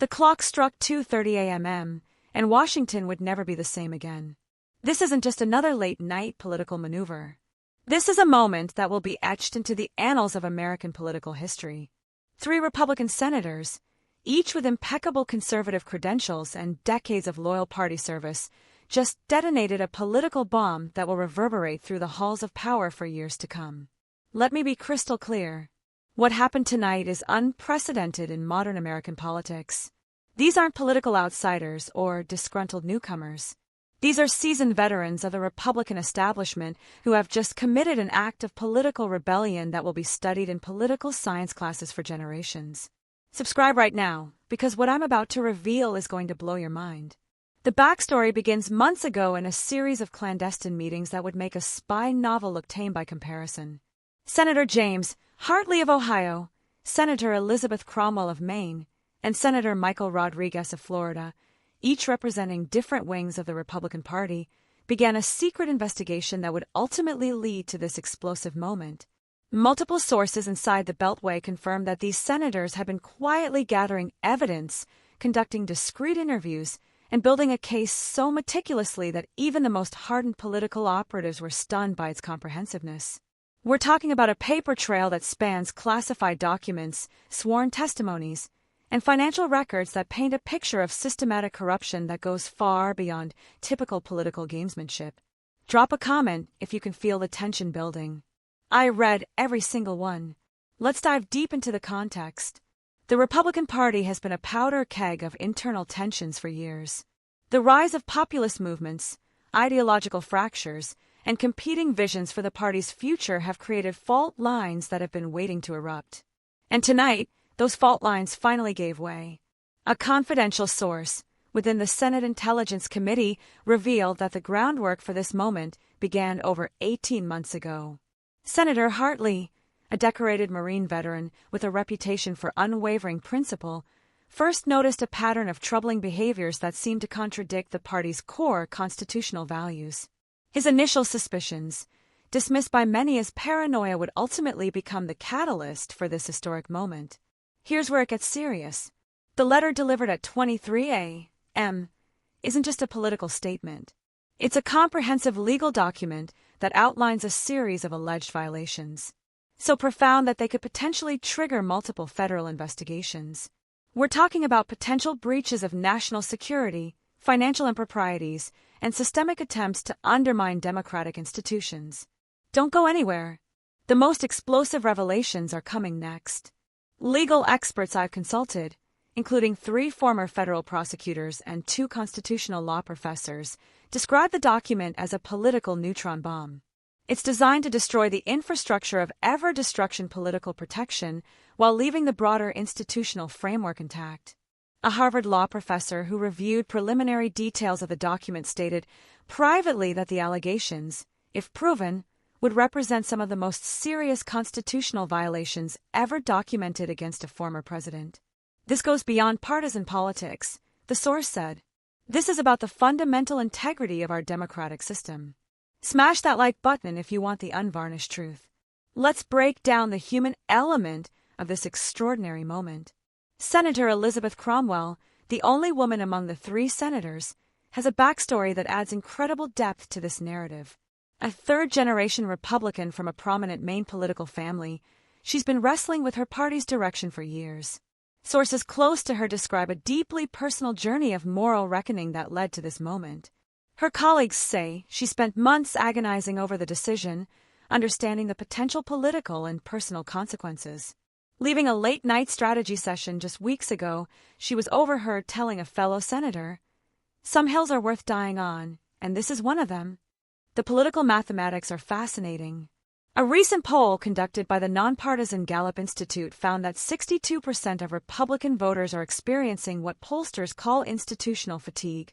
The clock struck 2:30 a.m., and Washington would never be the same again. This isn't just another late-night political maneuver. This is a moment that will be etched into the annals of American political history. 3 Republican senators, each with impeccable conservative credentials and decades of loyal party service, just detonated a political bomb that will reverberate through the halls of power for years to come. Let me be crystal clear. What happened tonight is unprecedented in modern American politics. These aren't political outsiders or disgruntled newcomers. These are seasoned veterans of the Republican establishment who have just committed an act of political rebellion that will be studied in political science classes for generations. Subscribe right now, because what I'm about to reveal is going to blow your mind. The backstory begins months ago in a series of clandestine meetings that would make a spy novel look tame by comparison. Senator James Hartley of Ohio, Senator Elizabeth Cromwell of Maine, and Senator Michael Rodriguez of Florida, each representing different wings of the Republican Party, began a secret investigation that would ultimately lead to this explosive moment. Multiple sources inside the Beltway confirmed that these senators had been quietly gathering evidence, conducting discreet interviews, and building a case so meticulously that even the most hardened political operatives were stunned by its comprehensiveness. We're talking about a paper trail that spans classified documents, sworn testimonies, and financial records that paint a picture of systematic corruption that goes far beyond typical political gamesmanship. Drop a comment if you can feel the tension building. I read every single one. Let's dive deep into the context. The Republican Party has been a powder keg of internal tensions for years. The rise of populist movements, ideological fractures, and competing visions for the party's future have created fault lines that have been waiting to erupt. And tonight, those fault lines finally gave way. A confidential source within the Senate Intelligence Committee revealed that the groundwork for this moment began over 18 months ago. Senator Hartley, a decorated Marine veteran with a reputation for unwavering principle, first noticed a pattern of troubling behaviors that seemed to contradict the party's core constitutional values. His initial suspicions, dismissed by many as paranoia, would ultimately become the catalyst for this historic moment. Here's where it gets serious. The letter delivered at 23 a.m. isn't just a political statement. It's a comprehensive legal document that outlines a series of alleged violations, so profound that they could potentially trigger multiple federal investigations. We're talking about potential breaches of national security, financial improprieties, and systemic attempts to undermine democratic institutions. Don't go anywhere. The most explosive revelations are coming next. Legal experts I've consulted, including 3 former federal prosecutors and 2 constitutional law professors, describe the document as a political neutron bomb. It's designed to destroy the infrastructure of ever-destruction political protection while leaving the broader institutional framework intact. A Harvard law professor who reviewed preliminary details of the document stated privately that the allegations, if proven, would represent some of the most serious constitutional violations ever documented against a former president. This goes beyond partisan politics, the source said. This is about the fundamental integrity of our democratic system. Smash that like button if you want the unvarnished truth. Let's break down the human element of this extraordinary moment. Senator Elizabeth Cromwell, the only woman among the 3 senators, has a backstory that adds incredible depth to this narrative. A 3rd-generation Republican from a prominent Maine political family, she's been wrestling with her party's direction for years. Sources close to her describe a deeply personal journey of moral reckoning that led to this moment. Her colleagues say she spent months agonizing over the decision, understanding the potential political and personal consequences. Leaving a late-night strategy session just weeks ago, she was overheard telling a fellow senator, "Some hills are worth dying on, and this is one of them." The political mathematics are fascinating. A recent poll conducted by the nonpartisan Gallup Institute found that 62% of Republican voters are experiencing what pollsters call institutional fatigue,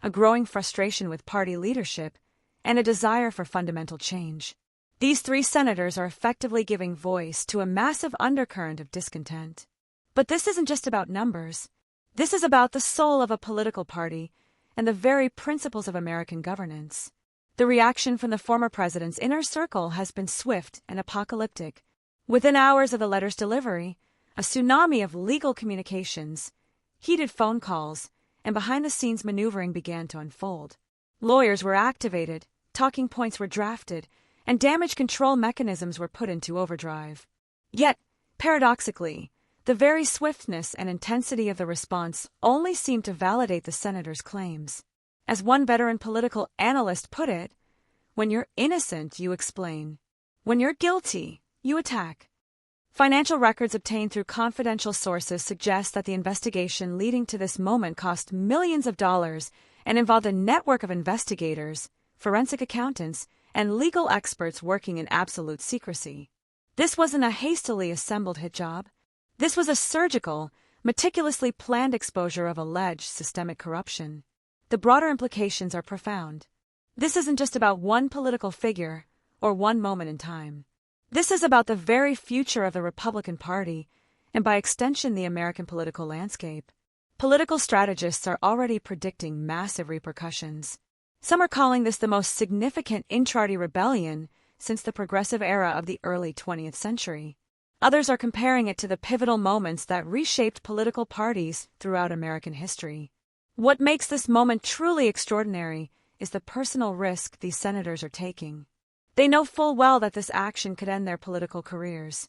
a growing frustration with party leadership, and a desire for fundamental change. These 3 senators are effectively giving voice to a massive undercurrent of discontent. But this isn't just about numbers. This is about the soul of a political party and the very principles of American governance. The reaction from the former president's inner circle has been swift and apocalyptic. Within hours of the letter's delivery, a tsunami of legal communications, Heated phone calls and behind-the-scenes maneuvering began to unfold. Lawyers were activated, talking points were drafted, and damage control mechanisms were put into overdrive. Yet, paradoxically, the very swiftness and intensity of the response only seemed to validate the senator's claims. As one veteran political analyst put it, when you're innocent, you explain. When you're guilty, you attack. Financial records obtained through confidential sources suggest that the investigation leading to this moment cost millions of dollars and involved a network of investigators, forensic accountants, and legal experts working in absolute secrecy. This wasn't a hastily assembled hit job. This was a surgical, meticulously planned exposure of alleged systemic corruption. The broader implications are profound. This isn't just about one political figure or one moment in time. This is about the very future of the Republican Party, and by extension the American political landscape. Political strategists are already predicting massive repercussions. Some are calling this the most significant intra-party rebellion since the progressive era of the early 20th century. Others are comparing it to the pivotal moments that reshaped political parties throughout American history. What makes this moment truly extraordinary is the personal risk these senators are taking. They know full well that this action could end their political careers.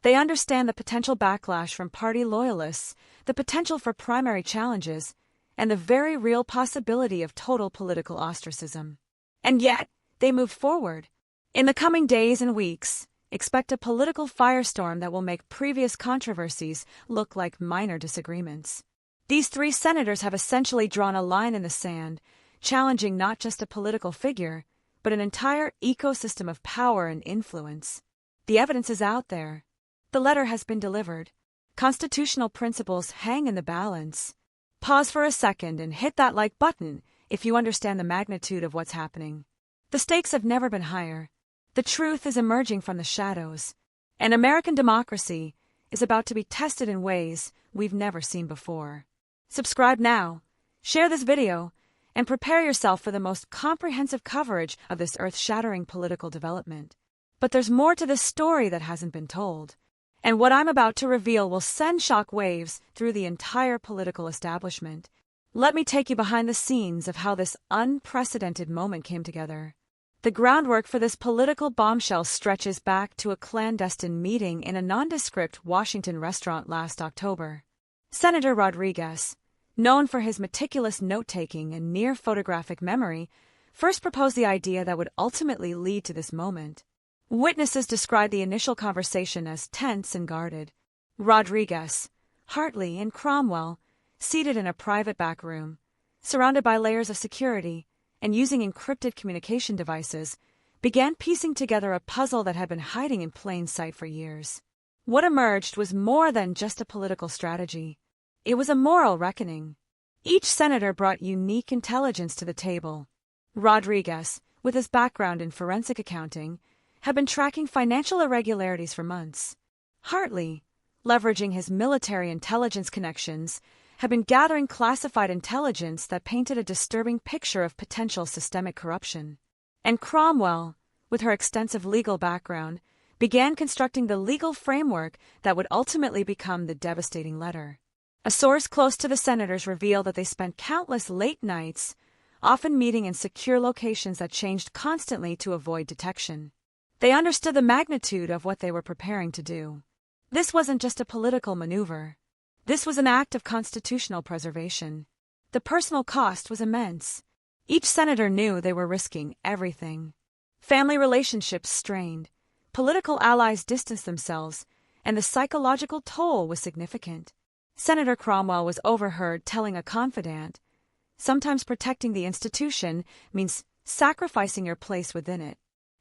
They understand the potential backlash from party loyalists, the potential for primary challenges, and the very real possibility of total political ostracism. And yet, they move forward. In the coming days and weeks, expect a political firestorm that will make previous controversies look like minor disagreements. These three senators have essentially drawn a line in the sand, challenging not just a political figure, but an entire ecosystem of power and influence. The evidence is out there. The letter has been delivered. Constitutional principles hang in the balance. Pause for a second and hit that like button if you understand the magnitude of what's happening. The stakes have never been higher. The truth is emerging from the shadows, and American democracy is about to be tested in ways we've never seen before. Subscribe now, share this video, and prepare yourself for the most comprehensive coverage of this earth-shattering political development. But there's more to this story that hasn't been told, and what I'm about to reveal will send shock waves through the entire political establishment. Let me take you behind the scenes of how this unprecedented moment came together. The groundwork for this political bombshell stretches back to a clandestine meeting in a nondescript Washington restaurant last October. Senator Rodriguez, known for his meticulous note-taking and near-photographic memory, first proposed the idea that would ultimately lead to this moment. Witnesses described the initial conversation as tense and guarded. Rodriguez, Hartley, and Cromwell, seated in a private back room, surrounded by layers of security, and using encrypted communication devices, began piecing together a puzzle that had been hiding in plain sight for years. What emerged was more than just a political strategy. It was a moral reckoning. Each senator brought unique intelligence to the table. Rodriguez, with his background in forensic accounting, had been tracking financial irregularities for months. Hartley, leveraging his military intelligence connections, had been gathering classified intelligence that painted a disturbing picture of potential systemic corruption. And Cromwell, with her extensive legal background, began constructing the legal framework that would ultimately become the devastating letter. A source close to the senators revealed that they spent countless late nights, often meeting in secure locations that changed constantly to avoid detection. They understood the magnitude of what they were preparing to do. This wasn't just a political maneuver. This was an act of constitutional preservation. The personal cost was immense. Each senator knew they were risking everything. Family relationships strained, political allies distanced themselves, and the psychological toll was significant. Senator Cromwell was overheard telling a confidant, "Sometimes protecting the institution means sacrificing your place within it."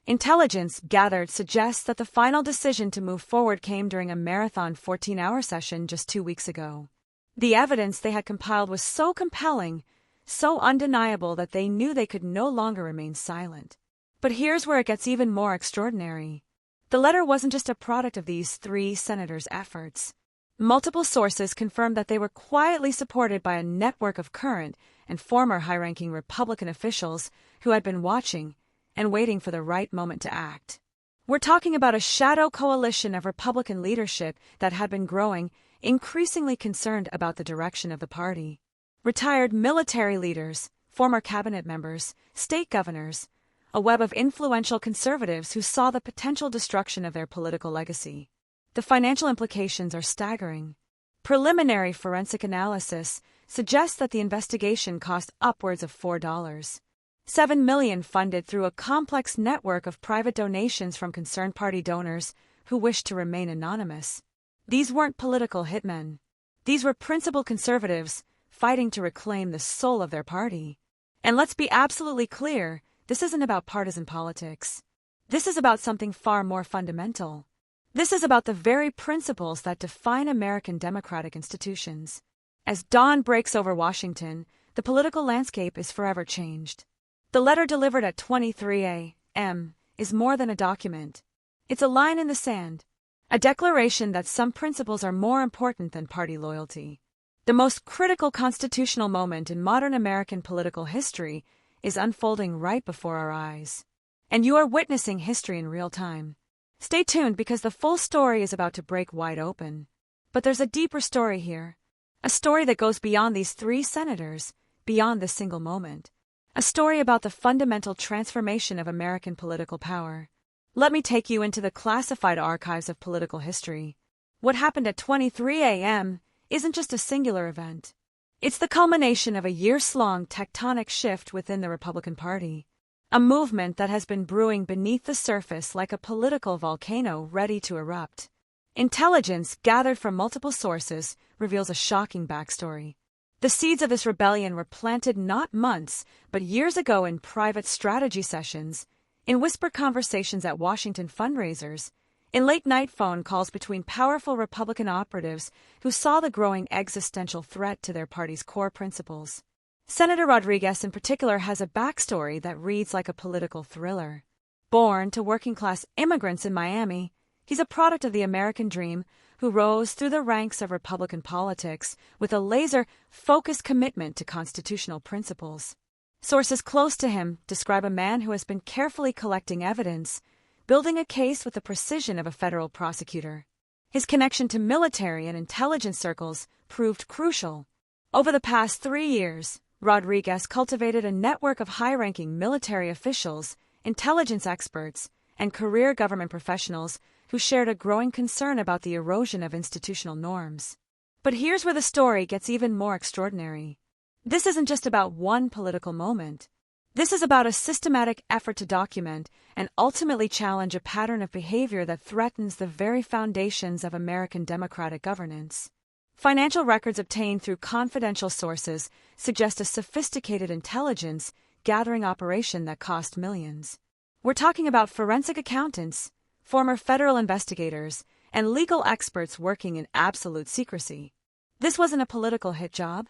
Intelligence gathered suggests that the final decision to move forward came during a marathon 14-hour session just 2 weeks ago. The evidence they had compiled was so compelling, so undeniable that they knew they could no longer remain silent. But here's where it gets even more extraordinary. The letter wasn't just a product of these three senators' efforts. Multiple sources confirmed that they were quietly supported by a network of current and former high-ranking Republican officials who had been watching and waiting for the right moment to act. We're talking about a shadow coalition of Republican leadership that had been growing increasingly concerned about the direction of the party. Retired military leaders, former cabinet members, state governors, a web of influential conservatives who saw the potential destruction of their political legacy. The financial implications are staggering. Preliminary forensic analysis suggests that the investigation cost upwards of $7 million, funded through a complex network of private donations from concerned party donors who wished to remain anonymous. These weren't political hitmen. These were principled conservatives fighting to reclaim the soul of their party. And let's be absolutely clear, this isn't about partisan politics. This is about something far more fundamental. This is about the very principles that define American democratic institutions. As dawn breaks over Washington, the political landscape is forever changed. The letter delivered at 23 a.m. is more than a document. It's a line in the sand, a declaration that some principles are more important than party loyalty. The most critical constitutional moment in modern American political history is unfolding right before our eyes. And you are witnessing history in real time. Stay tuned because the full story is about to break wide open. But there's a deeper story here. A story that goes beyond these three senators, beyond this single moment. A story about the fundamental transformation of American political power. Let me take you into the classified archives of political history. What happened at 23 a.m. isn't just a singular event. It's the culmination of a years-long tectonic shift within the Republican Party. A movement that has been brewing beneath the surface like a political volcano ready to erupt. Intelligence gathered from multiple sources reveals a shocking backstory. The seeds of this rebellion were planted not months, but years ago in private strategy sessions, in whispered conversations at Washington fundraisers, in late-night phone calls between powerful Republican operatives who saw the growing existential threat to their party's core principles. Senator Rodriguez in particular has a backstory that reads like a political thriller. Born to working-class immigrants in Miami, he's a product of the American dream who rose through the ranks of Republican politics with a laser-focused commitment to constitutional principles. Sources close to him describe a man who has been carefully collecting evidence, building a case with the precision of a federal prosecutor. His connection to military and intelligence circles proved crucial. Over the past 3 years, Rodriguez cultivated a network of high-ranking military officials, intelligence experts, and career government professionals who shared a growing concern about the erosion of institutional norms. But here's where the story gets even more extraordinary. This isn't just about one political moment. This is about a systematic effort to document and ultimately challenge a pattern of behavior that threatens the very foundations of American democratic governance. Financial records obtained through confidential sources suggest a sophisticated intelligence gathering operation that cost millions. We're talking about forensic accountants, former federal investigators, and legal experts working in absolute secrecy. This wasn't a political hit job.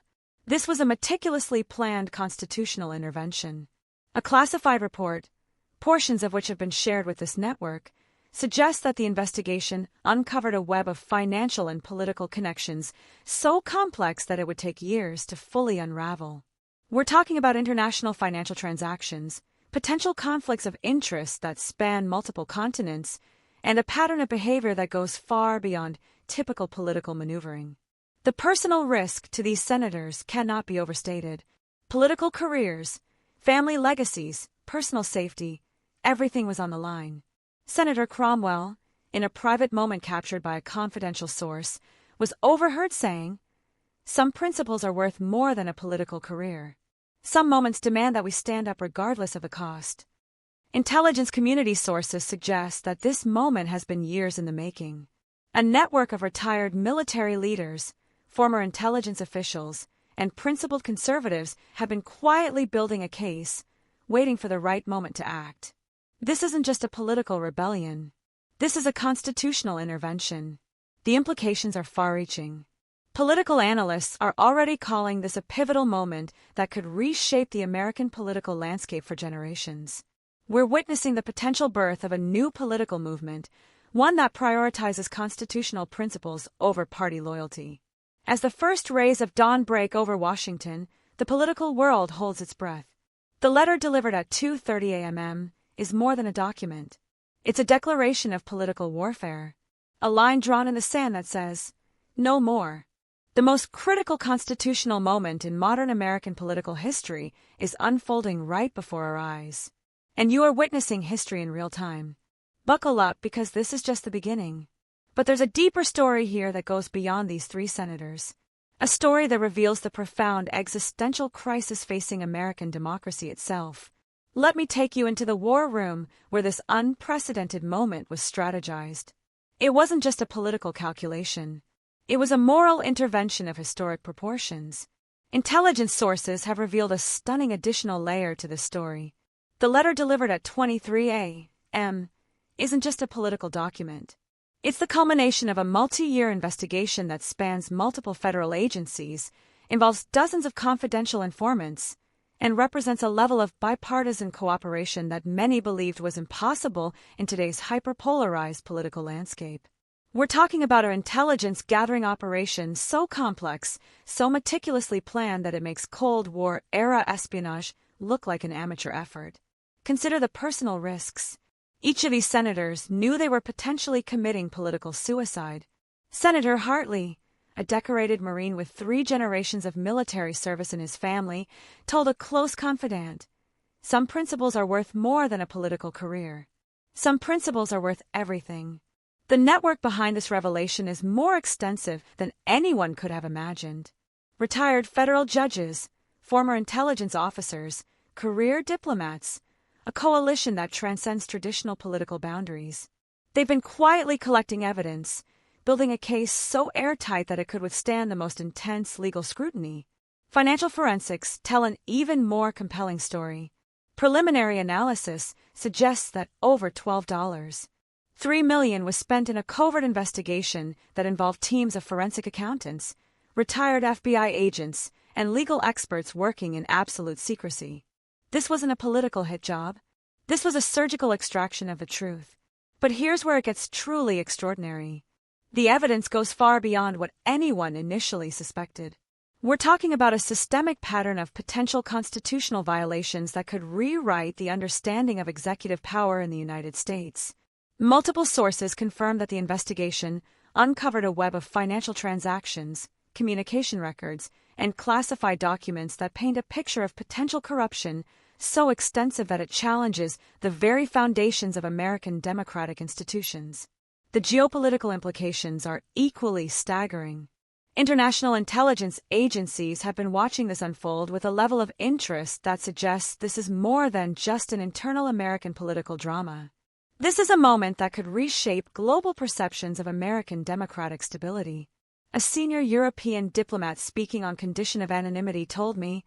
This was a meticulously planned constitutional intervention. A classified report, portions of which have been shared with this network, suggests that the investigation uncovered a web of financial and political connections so complex that it would take years to fully unravel. We're talking about international financial transactions, potential conflicts of interest that span multiple continents, and a pattern of behavior that goes far beyond typical political maneuvering. The personal risk to these senators cannot be overstated. Political careers, family legacies, personal safety, everything was on the line. Senator Cromwell, in a private moment captured by a confidential source, was overheard saying, "Some principles are worth more than a political career. Some moments demand that we stand up regardless of the cost." Intelligence community sources suggest that this moment has been years in the making. A network of retired military leaders, former intelligence officials, and principled conservatives have been quietly building a case, waiting for the right moment to act. This isn't just a political rebellion. This is a constitutional intervention. The implications are far-reaching. Political analysts are already calling this a pivotal moment that could reshape the American political landscape for generations. We're witnessing the potential birth of a new political movement, one that prioritizes constitutional principles over party loyalty. As the first rays of dawn break over Washington, the political world holds its breath. The letter delivered at 2:30 a.m. is more than a document. It's a declaration of political warfare, a line drawn in the sand that says, No more. The most critical constitutional moment in modern American political history is unfolding right before our eyes. And you are witnessing history in real time. Buckle up, because this is just the beginning. But there's a deeper story here that goes beyond these three senators. A story that reveals the profound existential crisis facing American democracy itself. Let me take you into the war room where this unprecedented moment was strategized. It wasn't just a political calculation. It was a moral intervention of historic proportions. Intelligence sources have revealed a stunning additional layer to this story. The letter delivered at 23 a.m. isn't just a political document. It's the culmination of a multi-year investigation that spans multiple federal agencies, involves dozens of confidential informants, and represents a level of bipartisan cooperation that many believed was impossible in today's hyperpolarized political landscape. We're talking about an intelligence-gathering operation so complex, so meticulously planned that it makes Cold War-era espionage look like an amateur effort. Consider the personal risks. Each of these senators knew they were potentially committing political suicide. Senator Hartley, a decorated Marine with 3 generations of military service in his family, told a close confidant, "Some principles are worth more than a political career. Some principles are worth everything." The network behind this revelation is more extensive than anyone could have imagined. Retired federal judges, former intelligence officers, career diplomats, a coalition that transcends traditional political boundaries. They've been quietly collecting evidence, building a case so airtight that it could withstand the most intense legal scrutiny. Financial forensics tell an even more compelling story. Preliminary analysis suggests that over $3 million was spent in a covert investigation that involved teams of forensic accountants, retired FBI agents, and legal experts working in absolute secrecy. This wasn't a political hit job. This was a surgical extraction of the truth. But here's where it gets truly extraordinary. The evidence goes far beyond what anyone initially suspected. We're talking about a systemic pattern of potential constitutional violations that could rewrite the understanding of executive power in the United States. Multiple sources confirm that the investigation uncovered a web of financial transactions, communication records, and classified documents that paint a picture of potential corruption so extensive that it challenges the very foundations of American democratic institutions. The geopolitical implications are equally staggering. International intelligence agencies have been watching this unfold with a level of interest that suggests this is more than just an internal American political drama. This is a moment that could reshape global perceptions of American democratic stability. A senior European diplomat speaking on condition of anonymity told me,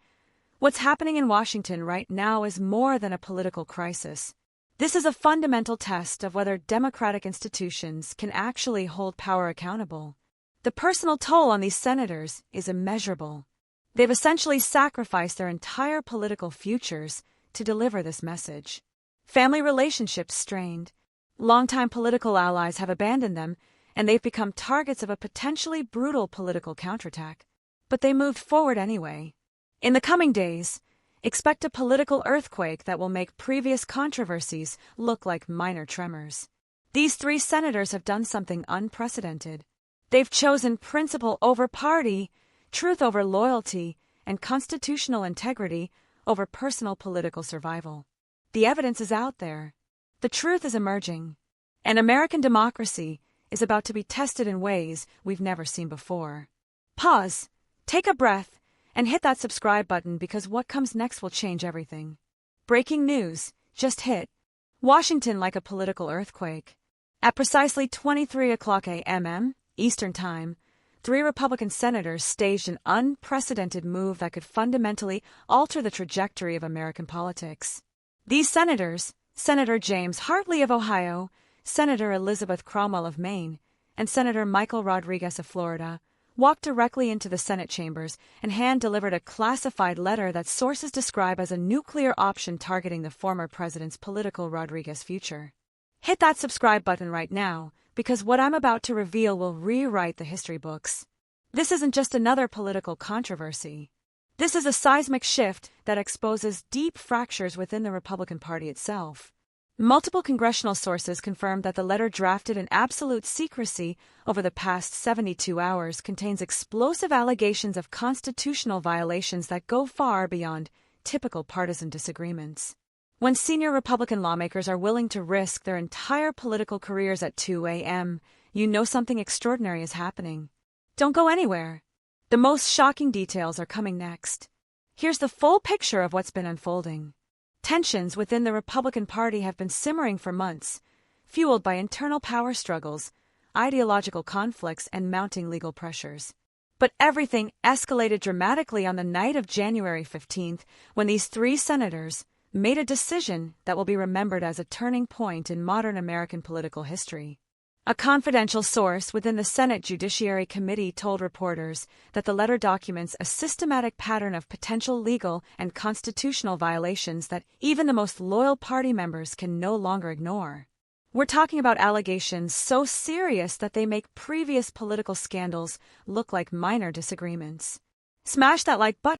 "What's happening in Washington right now is more than a political crisis. This is a fundamental test of whether democratic institutions can actually hold power accountable." The personal toll on these senators is immeasurable. They've essentially sacrificed their entire political futures to deliver this message. Family relationships strained. Longtime political allies have abandoned them, and they've become targets of a potentially brutal political counterattack. But they moved forward anyway. In the coming days, expect a political earthquake that will make previous controversies look like minor tremors. These 3 senators have done something unprecedented. They've chosen principle over party, truth over loyalty, and constitutional integrity over personal political survival. The evidence is out there. The truth is emerging. And American democracy is about to be tested in ways we've never seen before. Pause, take a breath, and hit that subscribe button, because what comes next will change everything. Breaking news just hit. Washington like a political earthquake. At precisely 23 o'clock a.m. Eastern Time, 3 Republican senators staged an unprecedented move that could fundamentally alter the trajectory of American politics. These senators, Senator James Hartley of Ohio, Senator Elizabeth Cromwell of Maine, and Senator Michael Rodriguez of Florida, walked directly into the Senate chambers and hand-delivered a classified letter that sources describe as a nuclear option targeting the former president's political Rodriguez future. Hit that subscribe button right now, because what I'm about to reveal will rewrite the history books. This isn't just another political controversy. This is a seismic shift that exposes deep fractures within the Republican Party itself. Multiple congressional sources confirmed that the letter, drafted in absolute secrecy over the past 72 hours, contains explosive allegations of constitutional violations that go far beyond typical partisan disagreements. When senior Republican lawmakers are willing to risk their entire political careers at 2 a.m., you know something extraordinary is happening. Don't go anywhere. The most shocking details are coming next. Here's the full picture of what's been unfolding. Tensions within the Republican Party have been simmering for months, fueled by internal power struggles, ideological conflicts, and mounting legal pressures. But everything escalated dramatically on the night of January 15th, when these three senators made a decision that will be remembered as a turning point in modern American political history. A confidential source within the Senate Judiciary Committee told reporters that the letter documents a systematic pattern of potential legal and constitutional violations that even the most loyal party members can no longer ignore. We're talking about allegations so serious that they make previous political scandals look like minor disagreements. Smash that like button